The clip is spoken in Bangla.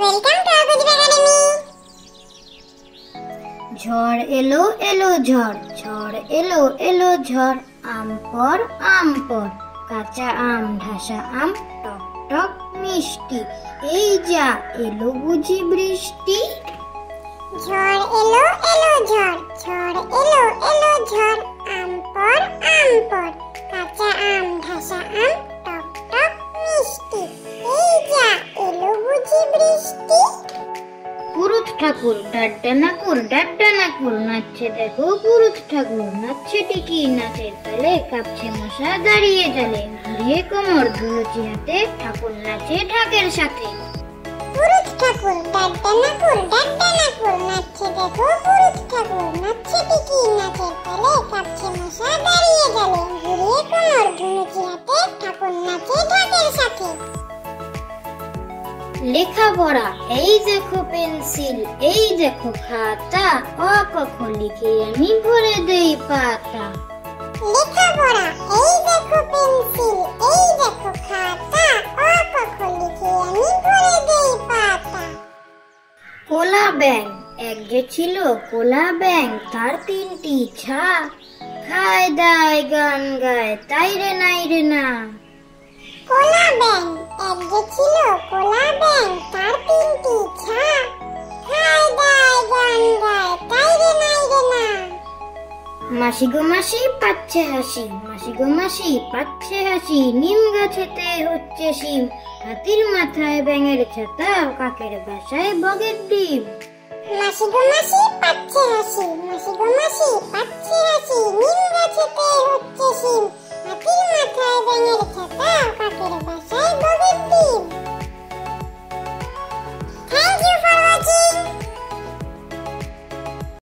Welcome to আগুদিপ academy. ঝড় এলো এলো ঝড়, ঝড় এলো এলো ঝড়, আম পর কাঁচা আম ঢাসা আম টক টক মিষ্টি, এই যা এলো বুঝি বৃষ্টি। ঝড় এলো এলো ঝড়, ঝড় এলো এলো ঝড়, আম পর কাঁচা আম ঢাসা আম টক টক মিষ্টি, এই যা এলো বুঝি বৃষ্টি। পুরুত ঠাকুর ডাড্ডা নাকুর নাচছে দেখো, পুরুত ঠাকুর নাচছে টিকি নাচের তালে, কাঁপছে মশা দাঁড়িয়ে জালে, ঘুরিয়ে কোমর ধুলোচি হাতে, ঠাকুর নাচে ঢাকের সাথে। পুরুত ঠাকুর ডাড্ডা নাকুর নাচছে দেখো, পুরুত ঠাকুর নাচছে টিকি নাচের তালে, কাঁপছে মশা দাঁড়িয়ে জালে, ঘুরিয়ে কোমর ধুলোচি হাতে, ঠাকুর নাচে ঢাকের সাথে। লেখাপড়া এই দেখো পেন্সিল, এই দেখো খাতা, অ ক খ লিখে আমি ভরে দেই পাতা। লেখাপড়া এই দেখো পেন্সিল, এই দেখো খাতা, অ ক খ লিখে আমি ভরে দেই পাতা। কোলা ব্যাঙ এক যে ছিল কোলা ব্যাঙ, তার তিনটি ছা, খায় দায় গান গায় তাই রে নাই রে না। কোলা ব্যাঙ এক যে ছিল কোলা ব্যাঙ, তার তিনটি ছা, খায় দায় গান গায় তাই রে নাই রে না। মাসি গো মাসি পাচ্ছে হাসি, মাসি গো মাসি পাচ্ছে হাসি, নিম গাছেতে হচ্ছে শিম, হাতির মাথায় ব্যাঙের ছাতা, কাকের বাসায় বগের ডিম। মাসি গো মাসি পাচ্ছে হাসি, মাসি গো মাসি পাচ্ছে হাসি, নিম গাছেতে হচ্ছে শিম, হাতির মাথায় ব্যাঙের ছাতা, কাকের বাসায় বগের ডিম।